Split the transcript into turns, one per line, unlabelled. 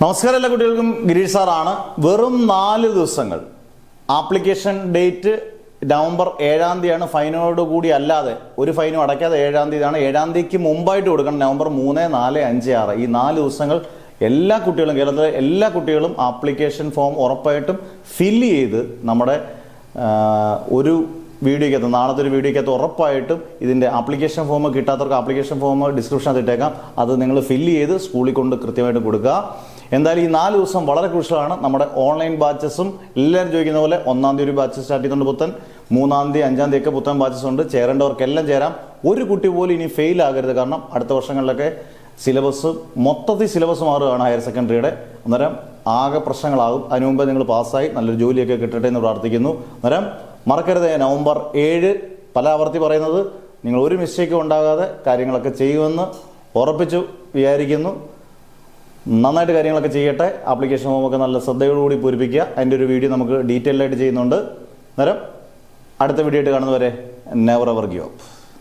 നമസ്കാരം എല്ലാ കുട്ടികൾക്കും ഗിരീഷ് സാറാണ്. വെറും 4 ദിവസങ്ങൾ. ആപ്ലിക്കേഷൻ ഡേറ്റ് നവംബർ 7-ാം തീയതിയാണ്. ഫൈനോട് കൂടി അല്ലാതെ ഒരു ഫൈനും അടയ്ക്കാതെ 7-ാം തീയതിയാണ്. 7-ാം തീയതിക്ക് മുമ്പായിട്ട് കൊടുക്കണം. നവംബർ 3, 4, 5, 6 ഈ 4 ദിവസങ്ങൾ എല്ലാ കുട്ടികളും, കേരളത്തിലെ എല്ലാ കുട്ടികളും ആപ്ലിക്കേഷൻ ഫോം ഉറപ്പായിട്ടും ഫില്ല് ചെയ്ത് നമ്മുടെ ഒരു വീഡിയോക്കകത്ത്, നാളത്തെ ഒരു വീഡിയോക്കകത്ത് ഉറപ്പായിട്ടും ഇതിൻ്റെ ആപ്ലിക്കേഷൻ ഫോം കിട്ടാത്തവർക്ക് ആപ്ലിക്കേഷൻ ഫോം ഡിസ്ക്രിപ്ഷനകത്ത് ഇട്ടേക്കാം. അത് നിങ്ങൾ ഫില്ല് ചെയ്ത് സ്കൂളിൽ കൊണ്ട് കൃത്യമായിട്ട് കൊടുക്കുക. എന്തായാലും ഈ 4 ദിവസം വളരെ ക്രൂഷ്യലാണ്. നമ്മുടെ ഓൺലൈൻ ബാച്ചസും എല്ലാവരും ചോദിക്കുന്ന പോലെ 1-ാം തീയതി ഒരു ബാച്ച് സ്റ്റാർട്ട് ചെയ്യുന്നുണ്ട് പുത്തൻ, 3-ാം തീയതി 5-ാം തീയതി ഒക്കെ പുത്തൻ ബാച്ചസ് ഉണ്ട്. ചേരേണ്ടവർക്കെല്ലാം ചേരാം. ഒരു കുട്ടി പോലും ഇനി ഫെയിൽ ആകരുത്. കാരണം അടുത്ത വർഷങ്ങളിലൊക്കെ മൊത്തത്തിൽ സിലബസ് മാറുകയാണ് ഹയർ സെക്കൻഡറിയുടെ. അന്നേരം ആകെ പ്രശ്നങ്ങളാകും. അതിനു മുമ്പേ നിങ്ങൾ പാസ്സായി നല്ലൊരു ജോലിയൊക്കെ കിട്ടട്ടെ എന്ന് പ്രാർത്ഥിക്കുന്നു. അന്നേരം മറക്കരുത്, നവംബർ 7 പല ആവർത്തി പറയുന്നത്, നിങ്ങൾ ഒരു മിസ്റ്റേക്കും ഉണ്ടാകാതെ കാര്യങ്ങളൊക്കെ ചെയ്യുമെന്ന് ഉറപ്പിച്ചു വിചാരിക്കുന്നു. നന്നായിട്ട് കാര്യങ്ങളൊക്കെ ചെയ്യട്ടെ. ആപ്ലിക്കേഷൻ ഫോമൊക്കെ നല്ല ശ്രദ്ധയോടുകൂടി പൂരിപ്പിക്കുക. അതിൻ്റെ ഒരു വീഡിയോ നമുക്ക് ഡീറ്റെയിൽ ആയിട്ട് ചെയ്യുന്നുണ്ട്. അന്നേരം അടുത്ത വീഡിയോ ആയിട്ട് കാണുന്നവരെ നെവർ എവർ ഗിവ് അപ്പ്.